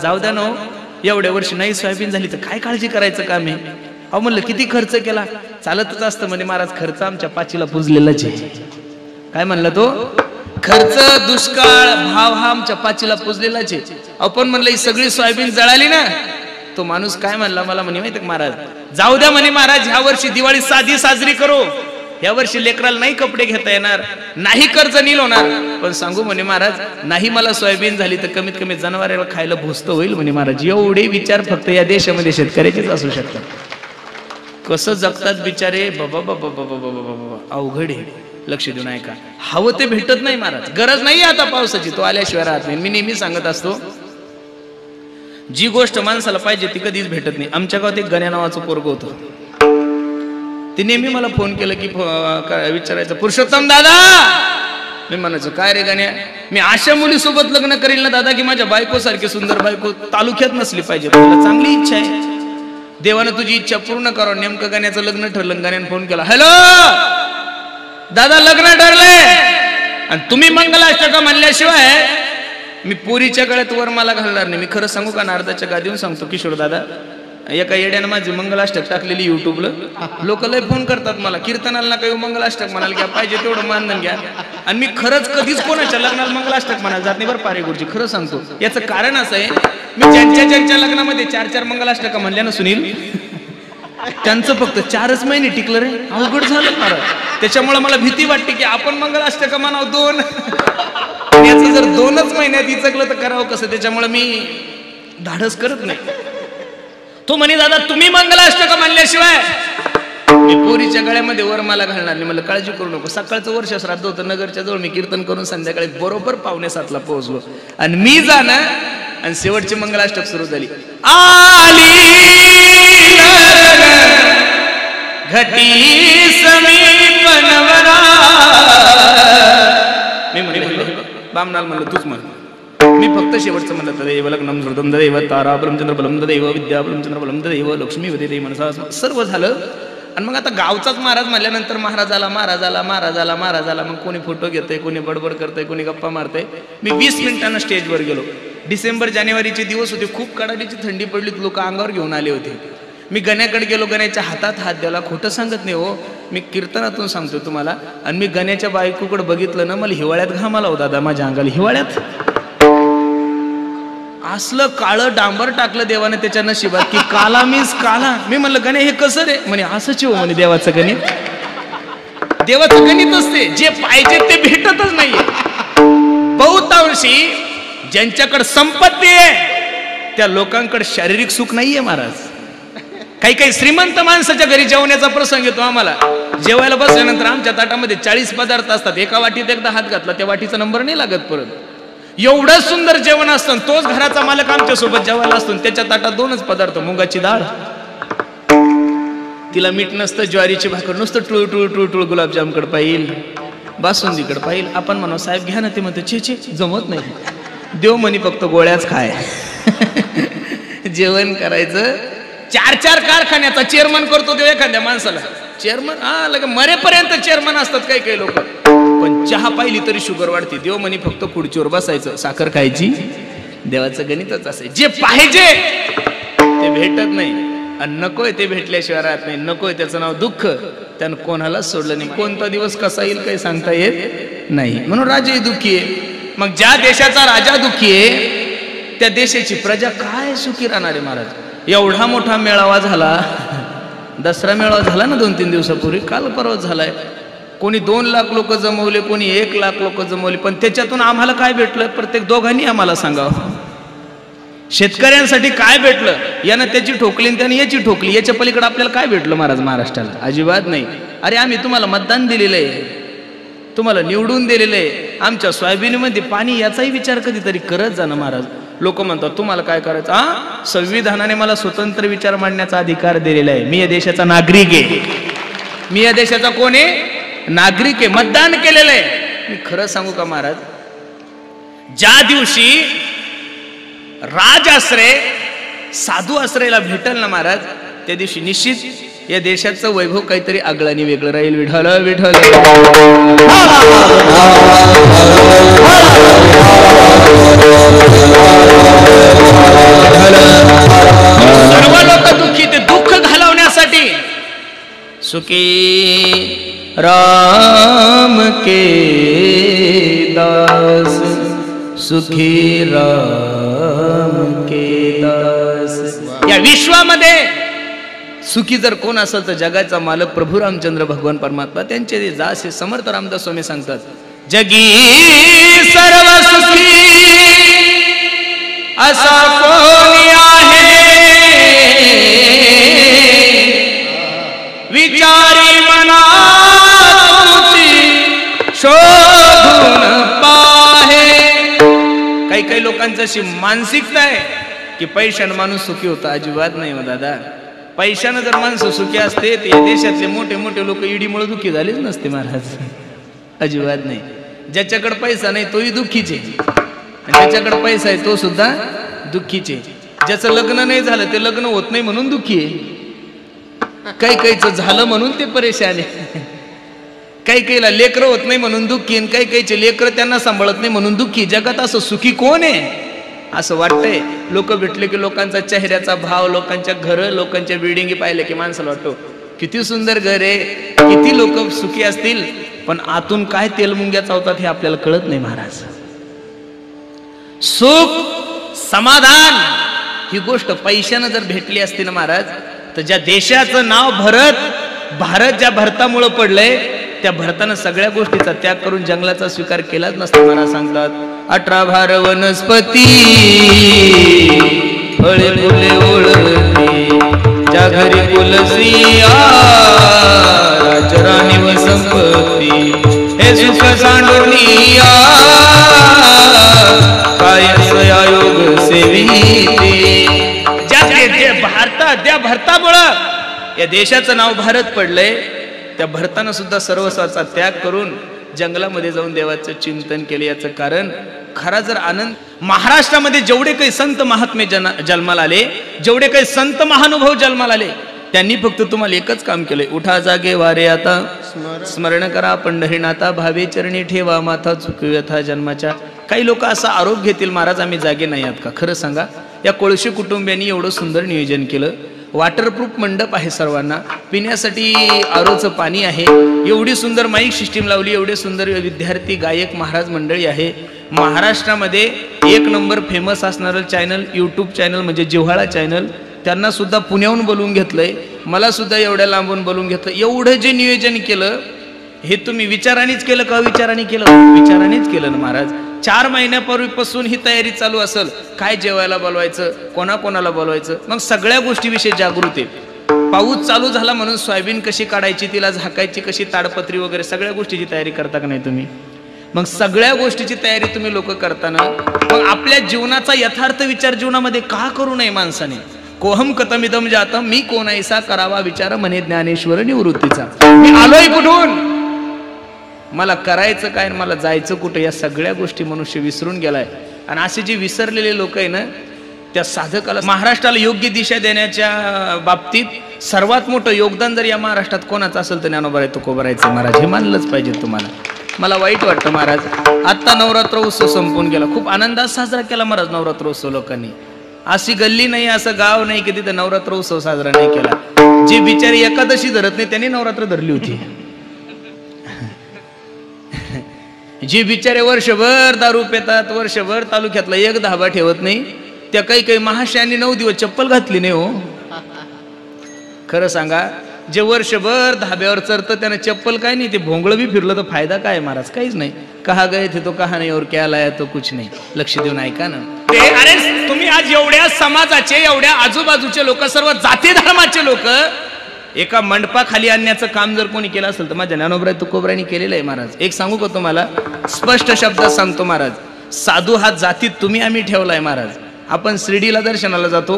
जाऊ द्या ना, एवढ्या वर्षी नाही सोयाबीन झाली तर काय काळजी करायचं काम आहे. अहो म्हणलं किती खर्च केला, चालतच असतं म्हणे महाराज, खर्च आमच्या पाचीला पुजलेलाच आहे. काय म्हणला तो, खर्च दुष्काळ भाव हा आमच्या पाचीला पुजलेलाच आहे. आपण म्हणलं ही सगळी सोयाबीन जळाली ना, तो माणूस काय म्हणला मला म्हणे माहिती महाराज, जाऊ द्या म्हणे महाराज, ह्या वर्षी दिवाळी साधी साजरी करू, या वर्षी लेकराला नाही कपडे घेता येणार, नाही कर्ज नील होणार, पण सांगू म्हणे महाराज, नाही मला सोयाबीन झाली तर कमीत कमी जनावराला खायला भोसत होईल म्हणे महाराज. एवढे विचार फक्त या देशामध्ये शेतकऱ्याचेच असू शकतात. कसं जगतात बिचारे, बाबा बाबा बाबा बाबा, अवघड आहे. लक्ष देऊन ऐका, हवं ते भेटत नाही महाराज. गरज नाही आता पावसाची, तो आल्याशिवाय राहत नाही. मी नेहमी सांगत असतो, जी गोष्ट माणसाला पाहिजे ती कधीच भेटत नाही. आमच्या गावात एक गण्या नावाचं पोरग होतं, ते नेहमी मला फोन केलं की विचारायचं, पुरुषोत्तम दादा, मी म्हणायचो काय रे गण्या, मी अशा मुलीसोबत लग्न करील ना दादा की माझ्या बायको सारखी सुंदर बायको तालुक्यात नसली पाहिजे. तुला चांगली इच्छा आहे, देवानं तुझी इच्छा पूर्ण करावं. नेमकं गण्याचं लग्न ठरलं. गण्यानं फोन केला, हॅलो दादा, लग्न ठरलंय आणि तुम्ही मंगलाष्टका म्हणल्याशिवाय मी पोरीच्या गळ्यात वरमाला घालणार नाही. मी खरं सांगू का, नारदाच्या गादीहून सांगतो किशोर दादा, एका येड्यानं माझी मंगलाष्टक टाकलेली युट्यूबला, लोक लय फोन करतात मला, कीर्तनाला काही मंगलाष्टक म्हणाल घ्या, पाहिजे तेवढं मानधन घ्या. आणि मी खरंच कधीच कोणाच्या लग्नाला मंगलाष्टक म्हणायला जात नाही बरं पारे गुरुजी, खरं सांगतो. याचं कारण असं आहे, मी ज्यांच्या लग्नामध्ये 4-4 मंगलाष्टक म्हणल्या ना सुनील, त्यांचं फक्त 4च महिने टिकलं रे, अवघड झालं मला. त्याच्यामुळे मला भीती वाटते की आपण मंगलाष्टक म्हणावं 2, याचं जर 2च महिन्यात इचकलं तर करावं कसं. त्याच्यामुळे मी धाडस करत नाही. तो म्हणे दादा तुम्ही मंगलाष्टक म्हणल्याशिवाय मी पोरीच्या गळ्यामध्ये वरमाला घालणार नाही. मला काळजी करू नको. सकाळचं वर्ष श्राद्ध होतं नगरच्या जवळ, मी कीर्तन करून संध्याकाळी बरोबर 6:45ला पोहोचलो आणि मी जाणं आणि शेवटची मंगलाष्टक सुरू झाली. आली घटी समीप नवरा, मी म्हणे बामनाल म्हणलं तूच म्हण, मी फक्त शेवटचं म्हणलं तदेव लग्नम श्रुतम तदेव तारा ब्रह्मचंद्र बलम तदेव विद्या ब्रह्मचंद्र बलम तदेव लक्ष्मी वदे मनसा, सर्व झालं. आणि मग आता गावचाच महाराज म्हणल्यानंतर महाराजाला महाराजाला महाराजाला महाराजाला मग कोणी फोटो घेतोय, कोणी बडबड करतोय, कोणी गप्पा मारतोय. मी 20 मिनिटांना स्टेजवर गेलो. डिसेंबर जानेवारीचे दिवस होते, खूप कडाडीची थंडी पडली, लोक अंगावर घेऊन आले होते. मी गण्याकडे गेलो, गण्याच्या हातात हात द्याला. खोटं सांगत नाही हो, मी कीर्तनातून सांगतो तुम्हाला. आणि मी गण्याच्या बायकोकडे बघितलं ना, मला हिवाळ्यात घाम आला होता दादा, माझ्या अंगाला हिवाळ्यात. असलं काळं डांबर टाकलं देवाने त्याच्या नशिबात की काला मीच काला. मी म्हणलं गणे हे कसं रे, म्हणे असंच हो म्हणे देवाचं गणित. देवाचं गणित असते, जे पाहिजे ते भेटतच नाहीये. बहुतांशी ज्यांच्याकडे संपत्ती आहे त्या लोकांकडे शारीरिक सुख नाहीये महाराज. काही काही श्रीमंत माणसाच्या घरी जेवण्याचा प्रसंग येतो आम्हाला. जेवायला बसल्यानंतर आमच्या ताटामध्ये 40 पदार्थ असतात. एका वाटीत एकदा हात घातला त्या वाटीचा नंबर नाही लागत परत. एवढं सुंदर जेवण असतं. तोच घराचा मालक आमच्या सोबत जेवायला असतो, त्याच्या ताटात 2च पदार्थ, मुगाची डाळ, तिला मीठ नसतं, ज्वारीची भाकर नुसतं, टुळ टुळ टुळ टुळ गुलाबजामकड पाहिल, बासुंदीकड पाहिल. आपण म्हणू साहेब घ्या ना, ते म्हणतो छे छे जमत नाही, देव म्हणी फक्त गोळ्याच खाय. जेवण करायचं. 4-4 कारखान्याचा चेअरमन करतो देव एखाद्या माणसाला. चेअरमन हा लगे मरेपर्यंत चेअरमन असतात काही काही लोक. पण चहा पाहिली तरी शुगर वाढते. देव म्हणे फक्त खुर्चीवर बसायचं, साखर खायची. देवाचं गणितच असे, जे पाहिजे ते भेटत नाही आणि नकोय ते भेटल्याशिवाय राहत नाही. नकोय त्याचं नाव दुःख, त्यानं कोणालाच सोडलं नाही. कोणता दिवस कसा येईल काही सांगता येत नाही. म्हणून राजाही दुःखी आहे. मग ज्या देशाचा राजा दुःखी आहे त्या देशाची प्रजा काय सुखी राहणार आहे महाराज. एवढा मोठा मेळावा झाला, दसरा मेळावा झाला ना 2-3 दिवसापूर्वी, काल परवा झालाय. कोणी 2 लाख लोक जमवले, कोणी 1 लाख लोक जमवले. पण त्याच्यातून आम्हाला काय भेटलं प्रत्येक दोघांनी आम्हाला सांगावं. शेतकऱ्यांसाठी काय भेटलं, यानं त्याची ठोकली आणि त्याने याची ठोकली. याच्या पलीकडे आपल्याला काय भेटलं महाराज महाराष्ट्राला? अजिबात नाही. अरे आम्ही तुम्हाला मतदान दिलेलं आहे, तुम्हाला निवडून दिलेलं आहे. आमच्या सोयाबीनमध्ये पाणी याचाही विचार कधीतरी करत जाणं महाराज. लोक म्हणतात तुम्हाला काय करायचं. हा, संविधानाने मला स्वतंत्र विचार मांडण्याचा अधिकार दिलेला आहे. मी या देशाचा नागरिक आहे. मी या देशाचा कोण आहे? नागरिक आहे. मतदान केलेलं आहे. मी खरं सांगू का महाराज, ज्या दिवशी राजआश्रय साधू आश्रयला भेटल ना महाराज, त्या दिवशी निश्चित या देशाचं वैभव काहीतरी आगळाने वेगळं राहील. विठ्ठल विठ्ठल. सुखी राम के दास, सुखी राम के दास। या विश्वामध्ये सुखी जर कोण असेल तर जगाचा मालक प्रभू रामचंद्र भगवान परमात्मा, त्यांचे दास हे समर्थ रामदास स्वामी सांगतात, जगी सर्व सुखी असा कोणी आहे, विचारी मना शोधून पाहे। काही काही लोकांची अशी मानसिकता आहे की पैशानं माणूस सुखी होता, अजिबात नाही हो दादा। पैशानं जर माणसं सुखी असते तर या देशातले मोठे मोठे लोक ईडीमुळे दुःखी झालेच नसते महाराज, अजिबात नाही। ज्याच्याकडे पैसा नाही तोही दुःखीचे, आणि ज्याच्याकडे पैसा आहे तो सुद्धा दुःखीचे। ज्याचं लग्न नाही झालं ते लग्न होत नाही म्हणून दुःखी आहे, काही काहीचं झालं म्हणून ते परेशान आहे, काही काहीला लेकरं होत नाही म्हणून दुःखी, आणि काही काहीचे लेकरं त्यांना सांभाळत नाही म्हणून दुःखी। जगात असं सुखी कोण आहे असं वाटतंय। लोक भेटले की लोकांचा चेहऱ्याचा भाव, लोकांच्या घरं, लोकांच्या बिल्डिंगी पाहिले की माणसाला वाटतो किती सुंदर घर आहे, किती लोक सुखी असतील, पण आतून काय तेलमुंग्या चावतात हे आपल्याला कळत नाही महाराज। सुख समाधान ही गोष्ट पैशानं जर भेटली असती ना महाराज, तर ज्या देशाचं नाव भारत ज्या भरतामुळे पडलंय, त्या भरतानं सगळ्या गोष्टीचा त्याग करून जंगलाचा स्वीकार केलाच नसता। महाराज सांगतात, 18 भार वनस्पती फळे फुले ओळखते, ज्या घरी तुलसिया राजराणी व संपत्ती, हे सुख सांडोनिया काय योग सेविते। त्या भरतामुळं या देशाचं नाव भारत पडलंय, त्या भरतानं सुद्धा सर्वस्वाचा त्याग करून जंगलामध्ये जाऊन देवाचं चिंतन केले। याचं कारण खरा जर आनंद, महाराष्ट्रामध्ये जेवढे काही संत महात्मे जन्माला आले, जेवढे काही संत महानुभव जन्माला आले, त्यांनी फक्त तुम्हाला एकच काम केलंय, उठा जागे वारे आता, स्मरण करा पंढरीनाथा, भावे चरणी ठेवा माथा, चुकव्यथा जन्माच्या। काही लोक असा आरोप घेतील, महाराज आम्ही जागे नाही आहात का? खरं सांगा, या कोळशी कुटुंबियांनी एवढं सुंदर नियोजन केलं, वॉटरप्रूफ मंडप आहे सर्वांना, पिण्यासाठी आरोचं पाणी आहे, एवढी सुंदर माईक सिस्टीम लावली, एवढे सुंदर विद्यार्थी गायक महाराज मंडळी आहे। महाराष्ट्रामध्ये 1 नंबर फेमस असणारं चॅनल, यूट्यूब चॅनल म्हणजे जिव्हाळा चॅनल, त्यांना सुद्धा पुण्याहून बोलवून घेतलंय, मला सुद्धा एवढ्या लांबून बोलवून घेतलं। एवढं जे नियोजन केलं हे तुम्ही विचारानेच केलं का विचाराने केलं? विचारानेच केलं ना महाराज। 4 महिन्यापूर्वीपासून ही तयारी चालू असेल, काय जेवायला बोलवायचं, कोणाकोणाला बोलवायचं, मग सगळ्या गोष्टीविषयी जागृत आहे। पाऊस चालू झाला म्हणून सोयाबीन कशी काढायची, तिला झाकायची कशी, ताडपत्री वगैरे सगळ्या गोष्टीची तयारी करता का नाही तुम्ही? मग सगळ्या गोष्टीची तयारी तुम्ही लोक करताना मग आपल्या जीवनाचा यथार्थ विचार जीवनामध्ये का करू नये माणसाने? कोहम कतमिदम जातम, मी कोण ऐसा करावा विचार म्हणे ज्ञानेश्वर निवृत्तीचा। मी आलोय कुठून, मला करायचं काय, मला जायचं कुठं, या सगळ्या गोष्टी मनुष्य विसरून गेलाय। आणि असे जे विसरलेले लोक आहे ना, त्या साधकाला, महाराष्ट्राला योग्य दिशा देण्याच्या बाबतीत सर्वात मोठं योगदान जर या महाराष्ट्रात कोणाचं असेल तर ज्ञानोबा तुकोबारायचं महाराज, हे मानलंच पाहिजे तुम्हाला। मला वाईट वाटतं महाराज, आत्ता नवरात्र उत्सव संपून गेला, खूप आनंदात साजरा केला महाराज नवरात्र उत्सव लोकांनी। अशी गल्ली नाही, असं गाव नाही की तिथे नवरात्र उत्सव साजरा नाही केला। जे बिचारी एकादशी धरत नाही त्यांनी नवरात्र धरली होती, जे बिचारे वर्षभर दारू पितात, वर्षभर तालुक्यातला एक धाबा ठेवत नाही, त्या काही काही महाशयांनी 9 दिवस चप्पल घातली नाही हो। खरं सांगा, जे वर्षभर धाब्यावर चरतं त्यानं चप्पल काय नाही, ते भोंगळ बी फिरलं तर फायदा काय महाराज? काहीच नाही। कहा गए थे तो कहा नाही, और क्या लाया तो कुछ नाही। लक्ष देऊन ऐका ना। अरे तुम्ही आज एवढ्या समाजाचे, एवढ्या आजूबाजूचे लोक, सर्व जाती धर्माचे लोक एका मंडपाखाली आणण्याचं काम जर कोणी केलं असेल तर माझ्या ज्ञानोबा तुकोबारायांनी केलेलं आहे महाराज। एक सांगू का तुम्हाला, स्पष्ट शब्दात सांगतो महाराज, साधू हा जातीत तुम्ही आम्ही ठेवलाय महाराज। आपण शिर्डीला दर्शनाला जातो,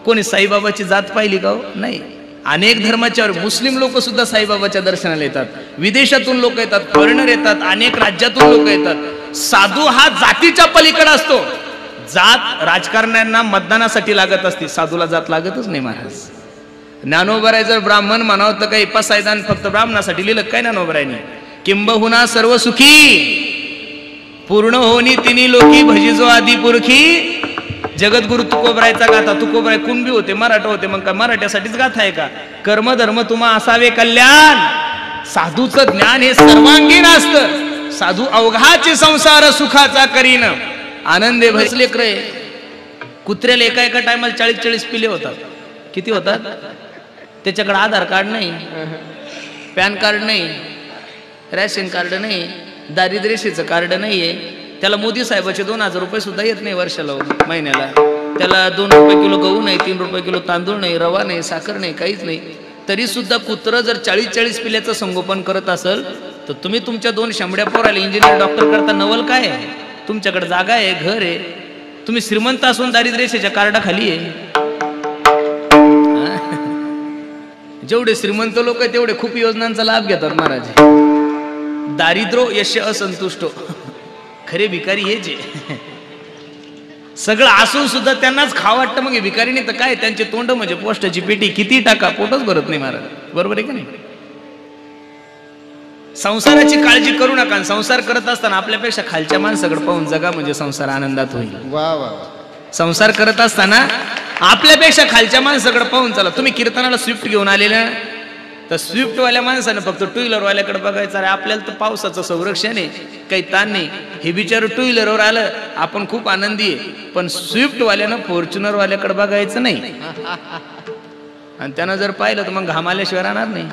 कोणी साईबाबाची जात पाहिली का? नाही। अनेक धर्माच्या, मुस्लिम लोक सुद्धा साईबाबाच्या दर्शनाला येतात, विदेशातून लोक येतात, फॉरेनर येतात, अनेक राज्यातून लोक येतात। साधू हा जातीच्या पलीकडे असतो। जात राजकारण्यांना मतदानासाठी लागत असते, साधूला जात लागतच नाही महाराज। ज्ञानोबराय जर ब्राह्मण म्हणावं तर काही पसायदान फक्त ब्राह्मणासाठी लिहिलं काय ज्ञानोबरायने? किंबहुना सर्व सुखी पूर्ण होनी तिन्ही लोकी भजिजो आदी पुरखी, जगद्गुरु तुकोबरायचा गाथा. तुकोबराय कुणबी होते, मराठा होते, मग काय मराठ्यासाठीच गाथा आहे का? कर्म धर्म तुम्हा असावे कल्याण, साधूचं ज्ञान हे सर्वांगीण असतं. साधू अवघाचे संसार सुखाचा करीन, आनंदे भसले क्रय. कुत्र्याला एका एका टायमाला 40-40 पिले होतात. किती होतात? त्याच्याकडे आधार कार्ड नाही, पॅन कार्ड नाही, रॅशन कार्ड नाही, दारिद्र्यरेषेचं कार्ड नाहीये. त्याला मोदी साहेबाचे 2000 रुपये सुद्धा येत नाही वर्षाला, महिन्याला. त्याला 2 रुपये किलो गहू नाही, 3 रुपये किलो तांदूळ नाही, रवा नाही, साखर नाही, काहीच नाही. तरी सुद्धा कुत्र जर 40-40 पिल्याचं संगोपन करत असेल तर तुम्ही तुमच्या 2 शंभड्या पोराला इंजिनियर डॉक्टर करता. नवल काय आहे? तुमच्याकडे जागा आहे, घर आहे. तुम्ही श्रीमंत असून दारिद्र्यरेषेच्या कार्डाखाली आहे. जेवढे श्रीमंत लोक आहे तेवढे खूप योजनांचा लाभ घेतात महाराज. दारिद्र्य यश असंतुष्ट, खरे भिकारी हे जे सगळं असून सुद्धा त्यांनाच खावं वाटतं. मग भिकारी नाही तर काय, त्यांचे तोंड म्हणजे पोस्टाची पेटी, किती टाका पोटच भरत नाही महाराज. बरोबर आहे का नाही? संसाराची काळजी करू नका. संसार करत असताना आपल्यापेक्षा खालच्या माणसाकडे पाहून जगा, म्हणजे संसार आनंदात होईल. वा वा. संसार करत असताना आपल्यापेक्षा खालच्या माणसाकडे पाहून चला. तुम्ही कीर्तनाला स्विफ्ट घेऊन आलेल्या तर स्विफ्टवाल्या माणसानं फक्त 2 व्हीलरवाल्याकडे बघायचं. अरे आपल्याला तर पावसाचं संरक्षण आहे, काही ताण नाही. हे बिचार 2 व्हीलरवर आलं, आपण खूप आनंदी आहे. पण स्विफ्टवाल्यानं फॉर्च्युनरवाल्याकडे बघायचं नाही. आणि त्यानं जर पाहिलं तर मग घामाल्याशिवाय राहणार नाही.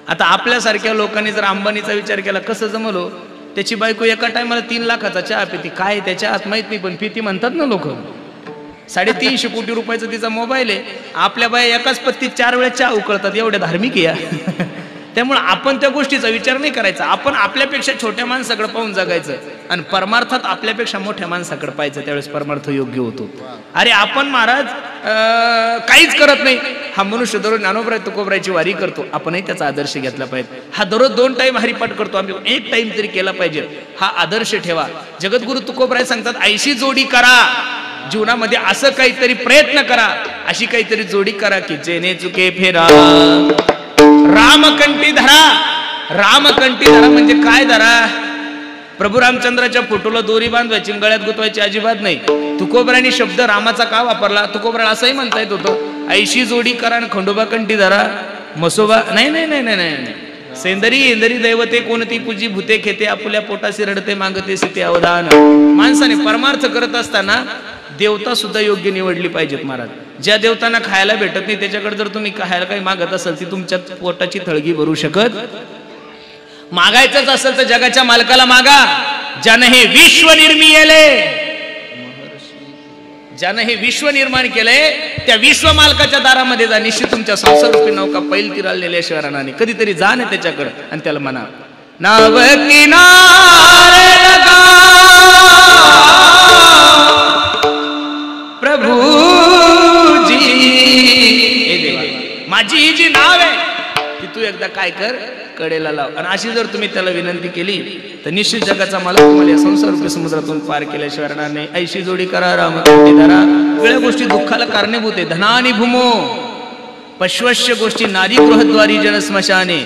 आता आपल्यासारख्या लोकांनी जर अंबानीचा विचार केला, कसं जमलो? त्याची बायको एका टायमाला 3 लाखाचा चहा पिती. काय त्याच्या हात माहित नाही, पण पिती म्हणतात ना लोक. 350 कोटी रुपयाचा तिचा मोबाईल आहे. आपल्या बाया एकाच पत्तीत 4 वेळा चहा उकळतात. एवढ्या धार्मिक या. त्यामुळे आपण त्या गोष्टीचा विचार नाही करायचा. आपण आपल्यापेक्षा छोट्या माणसाकडे पाहून जगायचं आणि परमार्थात आपल्यापेक्षा मोठ्या माणसाकडे पाहायचं. त्यावेळेस परमार्थ योग्य होतो. अरे आपण महाराज काहीच करत नाही. हा मनुष्य दररोज ज्ञानोबराय तुकोबरायची वारी करतो, आपणही त्याचा आदर्श घेतला पाहिजे. हा दररोज 2 टाइम हरिपाठ करतो, आम्ही 1 टाइम तरी केला पाहिजे. हा आदर्श ठेवा. जगद्गुरु तुकोबराय सांगतात, ऐशी जोडी करा जीवनामध्ये, असं काहीतरी प्रयत्न करा, अशी काहीतरी जोडी करा की जेने चुके फेरा. रामकंठी धरा. रामकंठी धरा म्हणजे काय धरा? प्रभू रामचंद्राच्या फोटोला दोरी बांधवायची, गळ्यात गुतवायची अजिबात नाही. तुकोबरायांनी शब्द रामाचा का वापरला? तुकोबराला असंही म्हणता येत होतं, ऐशी जोडी करा आणि खंडोबा कंठी धरा. मसोबा नाही नाही नाही नाही नाही. सेंदरी इंदरी दैवते कोणती पूजी भूते खेते, आपुल्या पोटाशी रडते मागते सीते अवधान. माणसाने परमार्थ करत असताना देवता सुद्धा योग्य निवडली पाहिजेत महाराज. ज्या देवतांना खायला भेटत नाही त्याच्याकडे जर तुम्ही खायला काही मागत असाल, ती तुमच्या पोटाची थळगी भरू शकत. मागायचंच असेल तर जगाच्या मालकाला मागा, ज्यानं हे विश्व निर्मिले, ज्यानं हे विश्व निर्माण केलंय त्या विश्व मालकाच्या दारामध्ये जा. निश्चित तुमच्या संसार रूपी नौका पैल तिराळलेल्या शहराने कधीतरी जा ना त्याच्याकडे आणि त्याला म्हणा, नाव किनारे लगा प्रभूजी. हे देवा, माझी जी नाव आहे ती तू एकदा काय कर, कडेला लाव. आणि अशी जर तुम्ही त्याला विनंती केली तर निश्चित जगाचा मला तुम्हाला या संसार रूपी समुद्रातून पार केल्याशिवाय राहणार नाही. ऐशी जोडी करा रामकंठी धरा. वेगळ्या गोष्टी दुःखाला कारणीभूत आहे. धनानी भूमो पश्वश्य गोष्टी नारी गृहद्वारी जनस्मशाने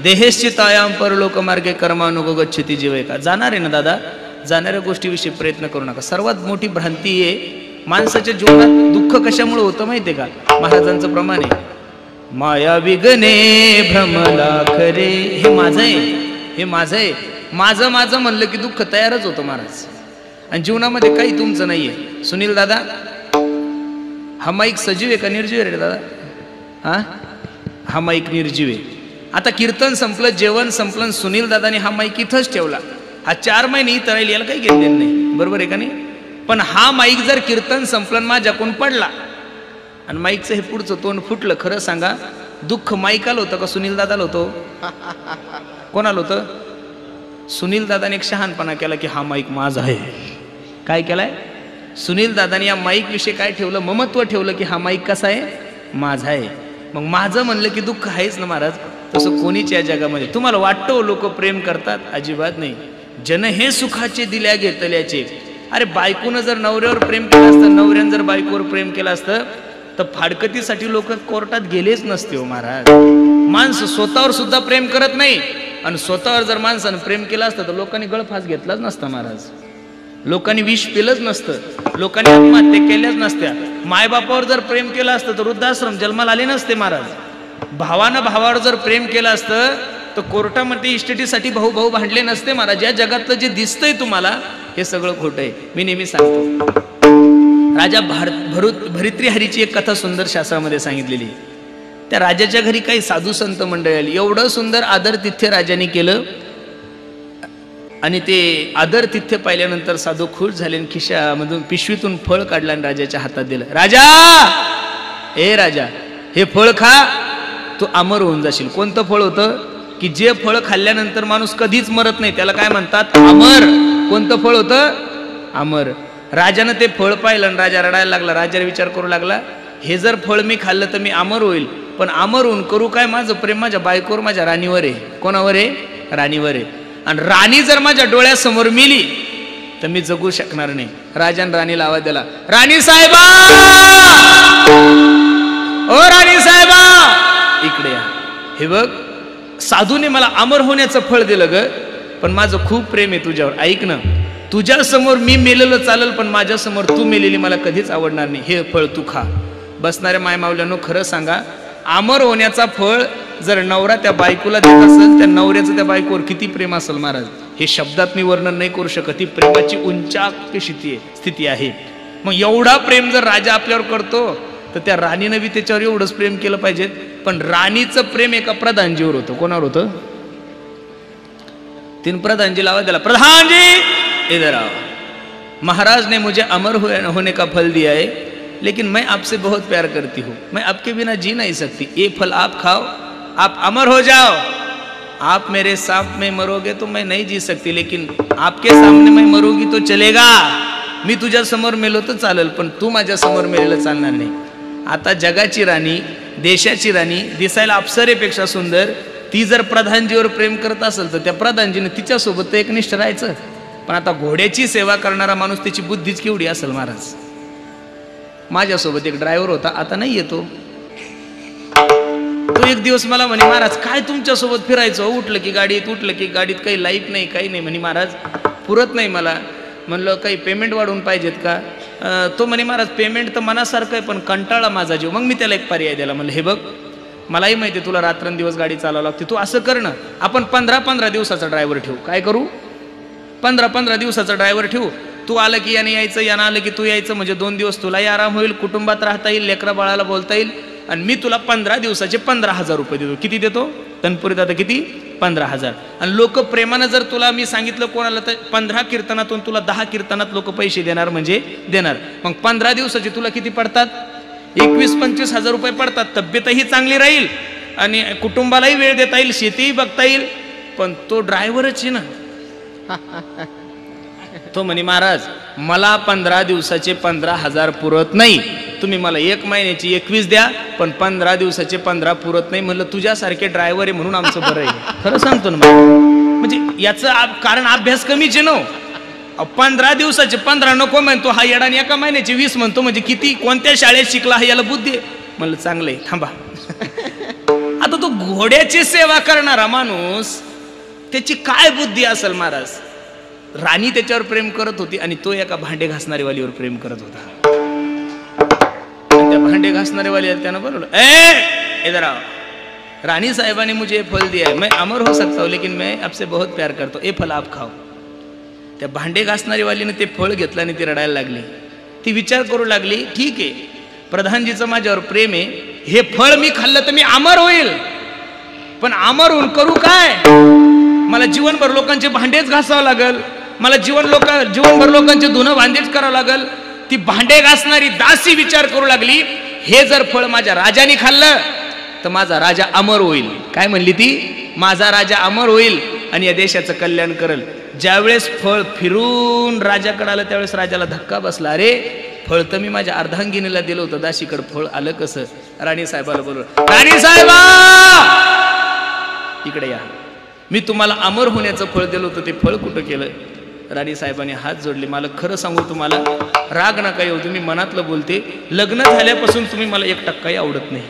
देहेश्चितायाम परलोक मार्गे कर्मानुगो गच्छति जीवैका. जाणार आहे ना दादा, जाणाऱ्या गोष्टीविषयी प्रयत्न करू नका. सर्वात मोठी भ्रांती आहे माणसाच्या जीवनात दुःख कशामुळे होतं माहितीये का? महाराजांचं प्रमाण आहे, माया विगणे भ्रमला खरे. हे माझं आहे, हे माझं आहे, माझं माझं म्हणलं की दुःख तयारच होतं महाराज. आणि जीवनामध्ये काही तुमचं नाहीये. सुनील दादा, हा माईक सजीव आहे का निर्जीव आहे रे दादा? हा माईक निर्जीव आहे. आता कीर्तन संपलं, जेवण संपलं, सुनील दादाने हा माईक इथंच ठेवला. हा 4 महिने इथं राहील, याला काही घेतलेलं नाही. बरोबर आहे का नाही? पण हा माईक जर कीर्तन संपलं माझ्याकडून पडला आणि माईकचं हे पुढचं तोंड फुटलं, खरं सांगा दुःख माईकाला होतं का सुनील दादाला होतं? कोणाला होतं? सुनील दादाने एक शहाणपणा केला की हा माईक माझा आहे. काय केलाय सुनील दादाने? या माईक विषयी काय ठेवलं? ममत्व ठेवलं की हा माईक कसा आहे? माझा आहे. मग माझं म्हणलं की दुःख आहेच ना महाराज. तसं कोणीच या जगामध्ये तुम्हाला वाटतं लोक प्रेम करतात? अजिबात नाही. जन हे सुखाचे दिल्या घेतल्याचे. अरे बायकोनं जर नवऱ्यावर प्रेम केलं असतं, नवऱ्यानं जर बायकोवर प्रेम केलं असतं तर फाडकतीसाठी लोक कोर्टात गेलेच नसते हो महाराज. माणसं स्वतःवर सुद्धा प्रेम करत नाही आणि स्वतःवर जर माणसानं प्रेम केलं असतं तर लोकांनी गळफास घेतलाच नसता महाराज. लोकांनी विष पिलंच नसतं, लोकांनी आत्महत्या केल्याच नसत्या, मायबापावर जर प्रेम केलं असतं तर वृद्धाश्रम जन्माला आले नसते महाराज. भावानं भावावर जर प्रेम केलं असतं तर कोर्टामध्ये इस्टेटीसाठी भाऊ भाऊ भांडले नसते महाराज. या जगातलं जे दिसतंय तुम्हाला हे सगळं खोटं आहे. मी नेहमी सांगतो, राजा भर्तृहरीची एक कथा सुंदर शास्त्रामध्ये सांगितलेली. त्या राजाच्या घरी काही साधू संत मंडळी आली. एवढं सुंदर आदरतिथ्य राजाने केलं आणि ते आदरतिथ्य पाहिल्यानंतर साधू खुश झाले आणि खिशामधून पिशवीतून फळ काढलं आणि राजाच्या हातात दिलं. राजा, ए राजा, हे फळ खा, तू अमर होऊन जाशील. कोणतं फळ होतं की जे फळ खाल्ल्यानंतर माणूस कधीच मरत नाही त्याला काय म्हणतात? अमर. कोणतं फळ होतं? अमर. राजानं ते फळ पाहिलं आणि राजा रडायला लागला. राजाला विचार करू लागला, हे जर फळ मी खाल्लं तर मी अमर होईल, पण अमर होऊन करू काय? माझं प्रेम माझ्या बायकोवर, माझ्या राणीवर आहे. कोणावर आहे? राणीवर आहे. आणि राणी जर माझ्या डोळ्यासमोर मिली तर मी जगू शकणार नाही. राजाने राणीला आवाज दिला, राणी साहेबा, ओ राणी साहेबा, इकडे या. हे बघ, साधूने मला अमर होण्याचं फळ दिलं ग, पण माझं खूप प्रेम आहे तुझ्यावर. ऐक ना, तुझ्या समोर मी मेलेलं चालेल, पण माझ्या समोर तू मेलेली मला कधीच आवडणार नाही. हे फळ तू खा. बसणाऱ्या मायमावल्यांनो, खरं सांगा, अमर होण्याचा फळ जर नवरा त्या बायकोला देत असेल, त्या नवऱ्याचं त्या बायकोवर किती प्रेम असेल महाराज, हे शब्दात मी वर्णन नाही करू शकत. ही प्रेमाची उंचाक स्थिती आहे. मग एवढा प्रेम जर राजा आपल्यावर करतो तर त्या राणीनं बी त्याच्यावर एवढंच प्रेम केलं पाहिजे. पण राणीचं प्रेम एका प्रधानजीवर होतं. कोणावर होतं? तीन प्रधानजी लावा त्याला, प्रधानजी इधर आओ, महाराज ने मुझे अमर होने का फल दिया है, लेकिन मैं आपसे बहुत प्यार करती हूँ, मैं आपके बिना जी नहीं सकती. ये फल आप खाओ, आप अमर हो जाओ. आप मेरे सामने मरोगे तो मैं नहीं जी सकती, लेकिन आपके सामने मैं मरूंगी तो चलेगा. मी तुझ्या समोर मेलो तर चालेल, पण तू माझ्या समोर मेलेलं चालणार नाही. आता जगाची राणी, देशाची राणी, दिसायला अप्सरेपेक्षा सुंदर, ती जर प्रधानजीवर प्रेम करत असेल तर त्या प्रधानजीने तिच्यासोबत तर एकनिष्ठ राहायचं. पण आता घोड्याची सेवा करणारा माणूस, त्याची बुद्धीच केवढी असेल महाराज. माझ्यासोबत एक ड्रायव्हर होता, आता नाही येतो. तो एक दिवस मला म्हणे, महाराज काय तुमच्यासोबत फिरायचं, उठलं की गाडीत, उठलं की गाडीत, काही लाईफ नाही, काही नाही. म्हणे महाराज पुरत नाही मला. म्हणलं काही पेमेंट वाढवून पाहिजेत का? तो म्हणे, महाराज पेमेंट तर मनासारखं आहे, पण कंटाळा माझा जीव. मग मी त्याला एक पर्याय दिला. म्हणलं, हे बघ, मलाही माहिती आहे तुला रात्रंदिवस गाडी चालवावं लागते, तू असं कर ना, आपण 15-15 दिवसाचा ड्रायव्हर ठेवू. काय करू? 15-15 दिवसाचा ड्रायव्हर ठेवू. तू आलं की याने यायचं, यानं आलं की तू यायचं, म्हणजे 2 दिवस तुलाही आराम होईल, कुटुंबात राहता येईल, लेकरा बाळाला बोलता येईल. आणि मी तुला 15 दिवसाचे 15,000 रुपये देतो. किती देतो? तनपुरीत आता किती? 15,000. आणि लोक प्रेमानं जर तुला मी सांगितलं कोणाला तर 15 कीर्तनातून तुला 10 कीर्तनात लोक पैसे देणार म्हणजे देणार. मग 15 दिवसाचे तुला किती पडतात? 21-25 हजार रुपये पडतात. तब्येतही चांगली राहील आणि कुटुंबालाही वेळ देता येईल, शेतीही बघता येईल. पण तो ड्रायव्हरच आहे ना. तो म्हणे, महाराज मला 15 दिवसाचे 15,000 पुरत नाही, तुम्ही मला 1 महिन्याची 21 द्या, पण 15 दिवसाचे 15 पुरत नाही. म्हणलं, तुझ्यासारखे ड्रायव्हर आहे म्हणून आमचं बरं आहे. खरं सांगतो ना, म्हणजे याचं कारण अभ्यास कमीच आहे. 15 दिवसाचे 15 नको म्हणतो हा येडा, आणि 1 महिन्याचे 20 म्हणतो, म्हणजे किती, कोणत्या शाळेत शिकला हा, याला बुद्धी आहे. म्हणलं चांगलंय, थांबा. आता तो घोड्याची सेवा करणारा माणूस, त्याची काय बुद्धी असेल महाराज. राणी त्याच्यावर प्रेम करत होती आणि तो एका भांडे घासणारी वालीवर प्रेम करत होता. आणि त्या भांडे घासणारे वाली त्यानं बोलवलं, ए इधर आओ, रानी साहेबाने मुझे फल दिया है, मैं अमर हो सकता हूँ, लेकिन मैं आपसे बहुत प्यार करता हूँ, ये फल आप खाओ. त्या भांडे घासणारी वालीने ते फळ घेतलं आणि ती रडायला लागली. ती विचार करू लागली, ठीक आहे, प्रधानजीचं माझ्यावर प्रेम आहे, हे फळ मी खाल्लं तर मी अमर होईल, पण अमर होऊन करू काय? मला जीवनभर लोकांचे भांडेच घासावं लागल, मला जीवनभर लोकांचे धुणं भांडेच करावं लागल. ती भांडे घासणारी दासी विचार करू लागली, हे जर फळ माझ्या राजाने खाल्लं तर माझा राजा अमर होईल. काय म्हणली ती? माझा राजा अमर होईल आणि या देशाचं कल्याण करेल. ज्यावेळेस फळ फिरून राजाकडे आलं त्यावेळेस राजाला धक्का बसला. अरे, फळ तर मी माझ्या अर्धांगिनीला दिलं होतं, दासीकडे फळ आलं कसं? राणी साहेबाला बोलवलं, राणी साहेबा इकडे या, मी तुम्हाला अमर होण्याचं फळ दिलं होतं, ते फळ कुठं केलं? राणी साहेबांनी हात जोडले. मला खरं सांगू, तुम्हाला राग नका येऊ, तुम्ही मनातलं बोलते. लग्न झाल्यापासून तुम्ही मला 1% आवडत नाही.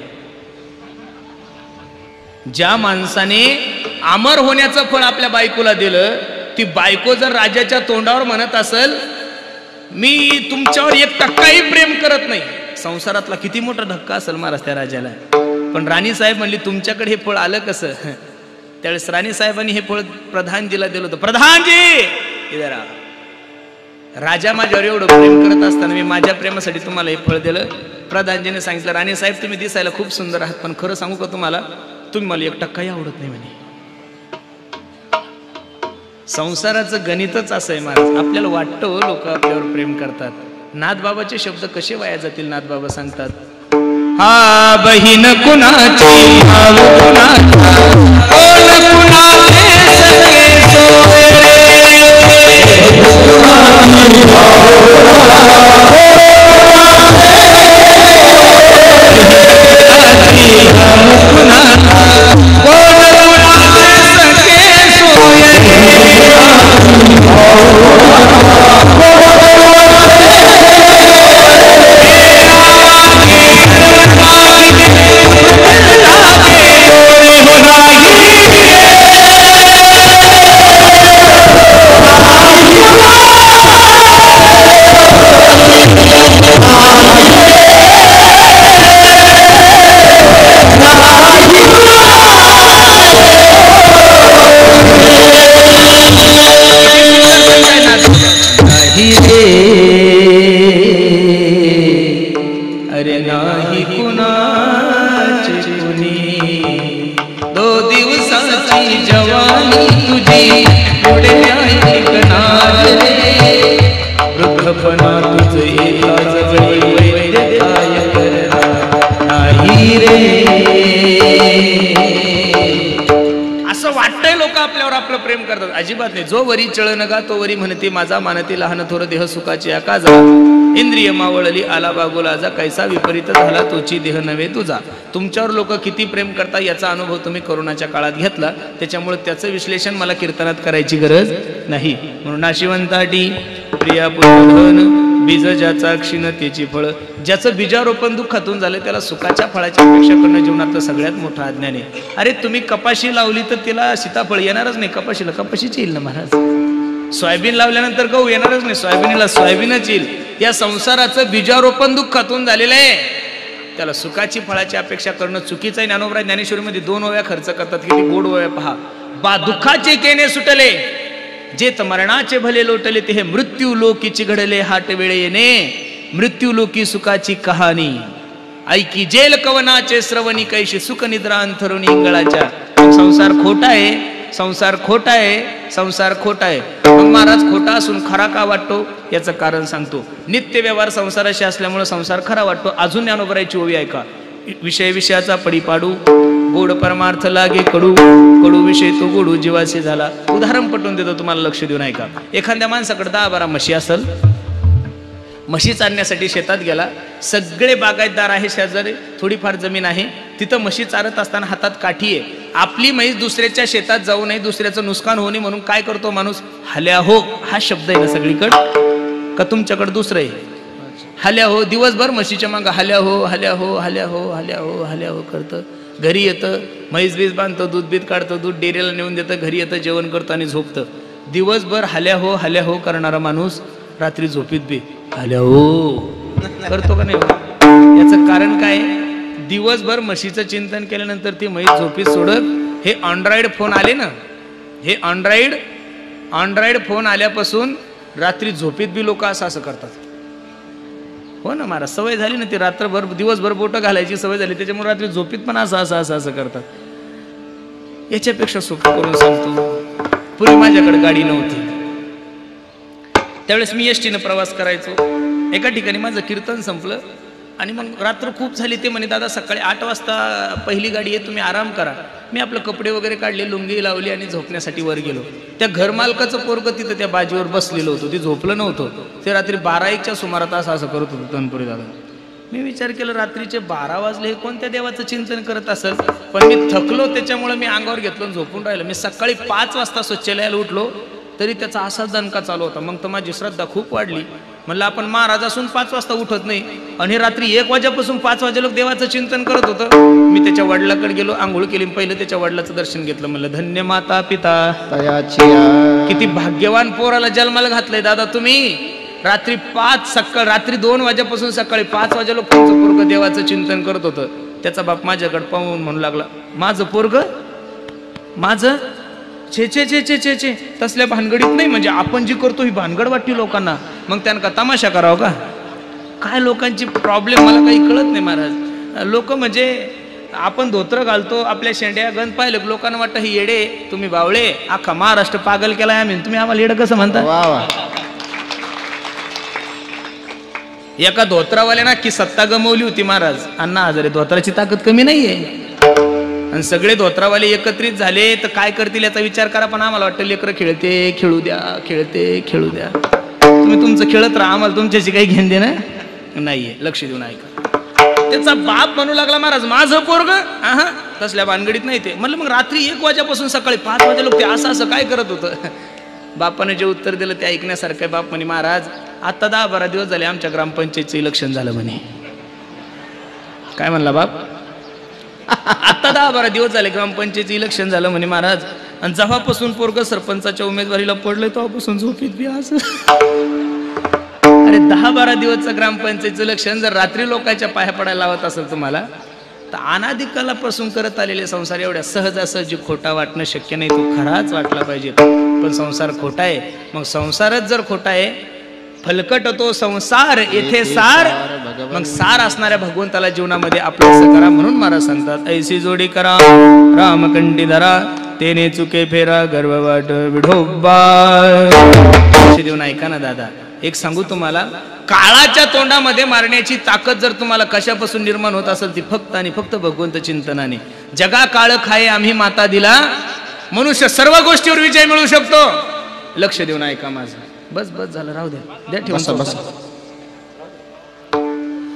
ज्या माणसाने अमर होण्याचं फळ आपल्या बायकोला दिलं, ती बायको जर राजाच्या तोंडावर म्हणत असेल मी तुमच्यावर 1% प्रेम करत नाही. संसारातला किती मोठा धक्का असेल महाराज त्या राजाला. पण राणी साहेब म्हणली तुमच्याकडे हे फळ आलं कसं. त्यावेळेस राणी साहेबांनी हे फळ प्रधानजीला दिलं होतं. प्रधानजी इधर आ. राजा माझ्यावर एवढं प्रेम करत असताना मी माझ्या प्रेमासाठी तुम्हाला हे फळ दिलं. प्रधानजीने सांगितलं राणी साहेब तुम्ही दिसायला खूप सुंदर आहात पण खरं सांगू का तुम्हाला तुम्ही मला 1% आवडत नाही म्हणे. संसाराचं गणितच असं आहे महाराज. आपल्याला वाटतं लोक आपल्यावर प्रेम करतात. नाथबाबाचे शब्द कसे वाया जातील. नाथबाबा सांगतात हा बहीण कुणाची भाव कुणाचा कोण कुणाचे सखे सोय प्रेम करतात. अजिबात नाही. जो वरी चळनगा तो वरी म्हणते माझा मानते लहान थोर देह सुखाची आकाजा इंद्रिय मावळली आला बागोलाजा कैसा विपरीत झाला तोची देह नव्हे तुझा. तुमच्यावर लोक किती प्रेम करतात याचा अनुभव तुम्ही कोरोनाच्या काळात घेतला. त्याच्यामुळे त्याचं विश्लेषण मला कीर्तनात करायची गरज नाही. म्हणून नाशिवंताटी प्रिया पुत्रधन बीज ज्याचा क्षीणतेची फळ. ज्याचं बीजारोपण दुःखातून झालं त्याला सुखाच्या फळाची अपेक्षा करणं जीवनातलं सगळ्यात मोठं अज्ञान आहे. अरे तुम्ही कपाशी लावली तर तिला सीताफळ येणारच नाही. कपाशीला कपाशीच येईल ना महाराज. सोयाबीन लावल्यानंतर गहू येणारच नाही. सोयाबीनला सोयाबीनच येईल. या संसाराचं बीजारोपण दुःखातून झालेलं आहे. त्याला सुखाची फळाची अपेक्षा करणं चुकीचं आहे. ज्ञानोबा ज्ञानेश्वरीमध्ये 2 ओव्या खर्च करतात. किती गोड ओव्या पहा. बा दुःखाचे केने सुटले जेत मरणाचे भले लोटले ते हे मृत्यू लोकीची घडले हाट वेळे येणे मृत्यू लोकी सुखाची कहाणी ऐकी जेल कवनाचे श्रवणी कैशी सुख निद्रा अंथरुणी इंगळाच्या. संसार खोटा आहे. संसार खोटा आहे. संसार खोटा आहे. मग महाराज खोटा असून खरा का वाटतो याचं कारण सांगतो. नित्य व्यवहार संसाराशी असल्यामुळे संसार खरा वाटतो. अजून ज्ञानोबराची ओवी ऐका. विषय विषयाचा पडी पाडू गोड परमार्थ लागे कडू कडू विषय तो गोडू जीवाशी झाला. उदाहरण पटवून देतो तुम्हाला लक्ष देऊन ऐका. एखाद्या माणसाकडे 10-12 म्हशी असेल. म्हशी चारण्यासाठी शेतात गेला. सगळे बागायतदार आहे शेजारी. थोडीफार जमीन आहे. तिथं म्हशी चारत असताना हातात काठी आहे. आपली म्हैस दुसऱ्याच्या शेतात जाऊ नये दुसऱ्याचं नुकसान होऊ नये म्हणून काय करतो माणूस हल्या हो हा शब्द आहे ना सगळीकडे का तुमच्याकडे दुसरं आहे हल्या हो. दिवसभर म्हशीच्या मागं हल्या हो हल्या हो हल्या हो हल्या हो हल्या हो करतं. घरी येतं म्हैस बीज बांधतं दूध बीज काढतं दूध डेअरीला नेऊन देतं. घरी येतं जेवण करतं आणि झोपतं. दिवसभर हल्या हो करणारा माणूस रात्री झोपीत बी हल्या हो करतो का नाही. याचं कारण काय. दिवसभर म्हशीचं चिंतन केल्यानंतर ती म्हैस झोपीत सोडत. हे अँड्रॉइड फोन आले ना. हे अँड्रॉइड फोन आल्यापासून रात्री झोपीत बी लोक असं करतात. हो ना महाराज. सवय झाली ना ती. रात्रभर दिवसभर बोटं घालायची सवय झाली त्याच्यामुळे रात्री झोपीत पण असं करतात. याच्यापेक्षा सोपं करून सांगतो. पूर्वी माझ्याकडे गाडी नव्हती. त्यावेळेस मी एसटीनं प्रवास करायचो. एका ठिकाणी माझं कीर्तन संपलं आणि मग रात्र खूप झाली. ते म्हणे दादा सकाळी 8 वाजता पहिली गाडी आहे तुम्ही आराम करा. मी आपलं कपडे वगैरे काढले लुंगी लावली आणि झोपण्यासाठी वर गेलो. त्या घरमालकाचं पोरगं तिथं त्या बाजीवर बसलेलं होतं. ते झोपलं नव्हतं. ते रात्री 12-1च्या सुमारात असं करत होतं तनपुरी दादा. मी विचार केला रात्रीचे 12 वाजले हे कोणत्या देवाचं चिंतन करत असेल. पण मी थकलो त्याच्यामुळे मी अंगावर घेतलो झोपून राहिलो. मी सकाळी 5 वाजता स्वच्छालयाला उठलो तरी त्याचा असाच दणका चालू होता. मग तर माझी श्रद्धा खूप वाढली. म्हणलं आपण महाराज असून 5 वाजता उठत नाही आणि रात्री 1 वाजेपासून 5 वाजे लोक देवाचं चिंतन करत होतं. मी त्याच्या वडिलाकडे गेलो. आंघोळ केली. पहिलं त्याच्या वडिलाचं दर्शन घेतलं. म्हणलं धन्य माता पिता किती भाग्यवान पोराला जन्माला घातलंय दादा तुम्ही. रात्री 2 वाजेपासून सकाळी 5 वाजे लोक त्यांचं पोरग देवाचं चिंतन करत होतं. त्याचा बाप माझ्याकडे पाहून म्हणू लागला, माझं पोरग माझं छे छे छे छे छे छे तसल्या भानगडीत नाही. म्हणजे आपण जी करतो ही भानगड वाटते लोकांना, मग त्यांना तमाशा करावं का? काय लोकांची प्रॉब्लेम मला काही कळत नाही महाराज. लोक म्हणजे आपण धोत्र घालतो, आपल्या शेंड्या गण पाहिलं लोकांना वाटतं ही येडे, तुम्ही बावळे, अख्खा महाराष्ट्र पागल केलाय आम्ही, तुम्ही आम्हाला येडं कसं म्हणता? एका धोत्रावाल्याना की सत्ता गमवली होती महाराज अण्णा हजारे. धोत्राची ताकद कमी नाहीये आणि सगळे धोत्रावाले एकत्रित झाले तर काय करतील याचा विचार करा. पण आम्हाला वाटतं लेकरं खेळते खेळू द्या, खेळते खेळू द्या, तुम्ही तुमचं खेळत राहा, आम्हाला तुमच्याशी काही घेण देणं नाहीये. लक्ष देऊन ऐका. त्याचा बाप म्हणू लागला, महाराज माझं पोरग तसल्या भानगडीत नाही ते. म्हणलं मग रात्री 1 वाजेपासून सकाळी 5 वाजे लोक ते असं काय करत होतं? बापाने जे उत्तर दिलं ते ऐकण्यासारखं. बाप म्हणे, महाराज आता 10-12 दिवस झाले आमच्या ग्रामपंचायतचं इलेक्शन झालं म्हणे. काय म्हणला बाप? आता 10-12 दिवस झाले ग्रामपंचायतचं इलेक्शन झालं म्हणे महाराज. आणि जेव्हापासून पोरग सरपंचाच्या उमेदवारीला पडलंय तेव्हापासून झोपीत बी असं. अरे 10-12 दिवसचं ग्रामपंचायतचं इलेक्शन जर रात्री लोकांच्या पाया पडायला लावत असेल तुम्हाला, तर अनादिकालापासून करत आलेले संसार एवढ्या सहजासहजी खोटा वाटणं शक्य नाही. तो खराच वाटला पाहिजे. पण संसार खोटा आहे. मग संसारच जर खोटा आहे, फलकट तो संसार येथे सार, मग सार असणाऱ्या भगवंताला जीवनामध्ये आपलं करा. म्हणून महाराज सांगतात, ऐसी जोडी करा रामकंठी धरा, तेने चुके फेरा गर्भवाट विढोबा. देऊन ऐका ना दादा, एक सांगू तुम्हाला, काळाच्या तोंडामध्ये मारण्याची ताकद जर तुम्हाला कशापासून निर्माण होत असेल, ती फक्त आणि फक्त भगवंत चिंतनाने. जगा काळ खाये आम्ही माता दिला, मनुष्य सर्व गोष्टीवर विजय मिळू शकतो. लक्ष देऊन ऐका माझं. बस बस झालं, राहू द्या ठेवून.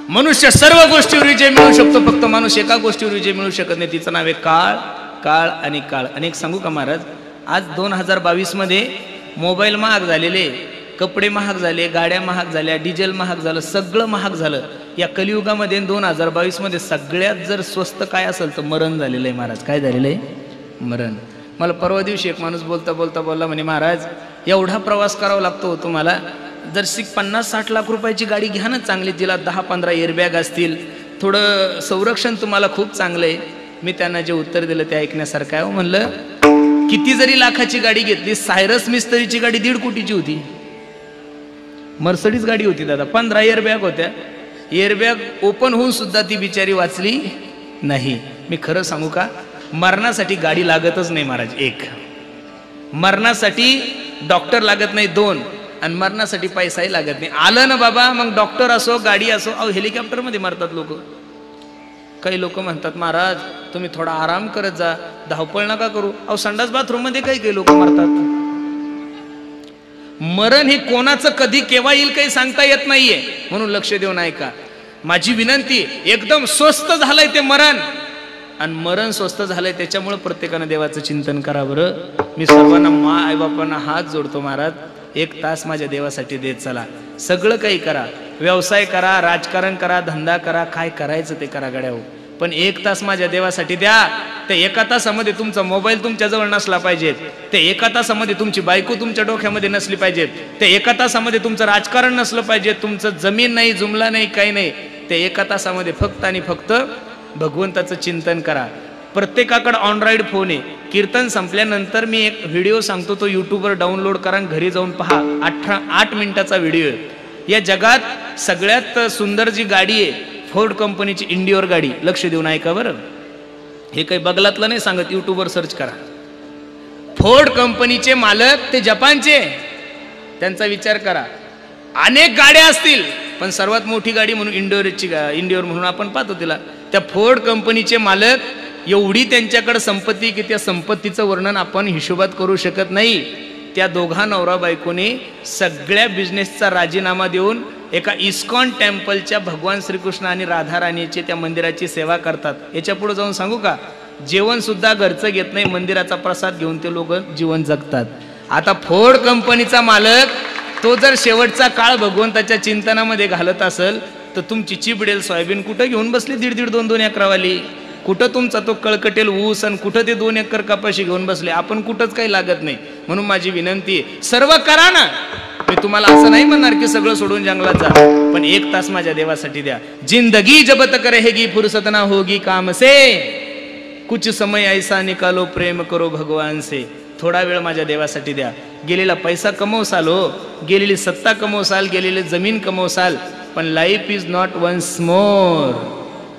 मनुष्य सर्व गोष्टीवर विजय मिळू शकतो, फक्त माणूस एका गोष्टीवर विजय मिळू शकत नाही. तिचं नाव आहे काळ. काळ आणि काळ. आणि एक सांगू का महाराज, आज 2022 मध्ये मोबाईल महाग झालेले, कपडे महाग झाले, गाड्या महाग झाल्या, डिझेल महाग झालं, सगळं महाग झालं. या कलियुगामध्ये 2022 मध्ये सगळ्यात जर स्वस्त काय असेल तर मरण झालेलं आहे महाराज. काय झालेलं आहे? मरण. मला परवा दिवशी एक माणूस बोलता बोलता बोलला, म्हणे महाराज एवढा प्रवास करावा लागतो तुम्हाला, जर 50-60 लाख रुपयाची गाडी घ्या ना चांगली, जिला 10-15 एअरबॅग असतील, थोडं संरक्षण तुम्हाला खूप चांगलं आहे. मी त्यांना जे उत्तर दिलं ते ऐकण्यासारखं आहे. म्हणलं किती जरी लाखाची गाडी घेतली, सायरस मिस्त्रीची गाडी 1.5 कोटीची होती. मर्सडीज गाडी होती दादा, 15 एअरबॅग होत्या. एअरबॅग ओपन होऊन सुद्धा ती बिचारी वाचली नाही. मी खरं सांगू का, मरणासाठी गाडी लागतच नाही महाराज. 1 मरणासाठी डॉक्टर लागत नाही. 2 आणि मरणासाठी पैसाही लागत नाही. आलं ना बाबा, मग डॉक्टर असो गाडी असो. अहो हेलिकॉप्टर मध्ये मरतात लोक. काही लोक म्हणतात महाराज तुम्ही थोडा आराम करत जा, धावपळ नका करू. अहो संडास बाथरूम मध्ये काही लोक मरतात. मरण हे कोणाचं कधी केव्हा येईल काही सांगता येत नाहीये. म्हणून लक्ष देऊन ऐका माझी विनंती. एकदम स्वस्त झालंय ते मरण, आणि मरण स्वस्त झालंय त्याच्यामुळे प्रत्येकानं देवाचं चिंतन करा. बरं मी सर्वांना आई बापांना हात जोडतो, महाराज 1 तास माझ्या देवासाठी देत चला. सगळं काही करा, व्यवसाय करा, राजकारण करा, धंदा करा, काय करायचं ते करा गड्याहो, पण 1 तास माझ्या देवासाठी द्या. ते 1 तासामध्ये तुमचा मोबाईल तुमच्या जवळ नसला पाहिजे. ते 1 तासामध्ये तुमची बायको तुमच्या डोक्यामध्ये नसली पाहिजे. ते 1 तासामध्ये तुमचं राजकारण नसलं पाहिजे, तुमचं जमीन नाही, जुमला नाही, काही नाही. ते 1 तासामध्ये फक्त आणि फक्त भगवंताचं चिंतन करा. प्रत्येकाकडे ऑनड्रॉइड फोन आहे. कीर्तन संपल्यानंतर मी एक व्हिडिओ सांगतो, तो यूट्यूबवर डाउनलोड करा, घरी जाऊन पहा. 8 मिनिटाचा व्हिडिओ आहे. या जगात सगळ्यात सुंदर जी गाडी आहे फोर्ड कंपनीची इंडिओर गाडी. लक्ष देऊन ऐका बरं, हे काही बगलातलं नाही सांगत, यूट्यूबवर सर्च करा. फोर्ड कंपनीचे मालक ते जपानचे, त्यांचा विचार करा. अनेक गाड्या असतील पण सर्वात मोठी गाडी म्हणून इंडिओर म्हणून आपण पाहतो तिला. त्या फोर्ड कंपनीचे मालक, एवढी त्यांच्याकडे संपत्ती की त्या संपत्तीचं वर्णन आपण हिशोबात करू शकत नाही. त्या दोघा नवरा बायकोने सगळ्या बिझनेसचा राजीनामा देऊन एका इस्कॉन टेम्पलच्या भगवान श्रीकृष्ण आणि राधा राणीची त्या मंदिराची सेवा करतात. याच्या पुढे जाऊन सांगू का, जेवण सुद्धा घरचं घेत नाही, मंदिराचा प्रसाद घेऊन ते लोक जीवन जगतात. आता फोर्ड कंपनीचा मालक तो जर शेवटचा काळ भगवंताच्या चिंतनामध्ये घालत असेल, तर तुमची चिबडेल सोयाबीन कुठं घेऊन बसली 1.5, 2 एकरावाली? कुठं तुमचा तो कळकटेल ऊस आणि कुठं ते 2 एकर कपाशी घेऊन बसले? आपण कुठंच काही लागत नाही. म्हणून माझी विनंती, सर्व करा ना, मी तुम्हाला असं नाही म्हणणार की सगळं सोडून जंगलात जा, पण 1 तास माझ्या देवासाठी द्या. जिंदगी जब तक रहेगी फुर्सत ना होगी काम से, कुछ समय ऐसा निकालो प्रेम करो भगवान से. थोडा वेळ माझ्या देवासाठी द्या. गेलेला पैसा कमवसाल हो, गेलेली सत्ता कमवसाल, गेलेली जमीन कमवसाल, पण life is not once more.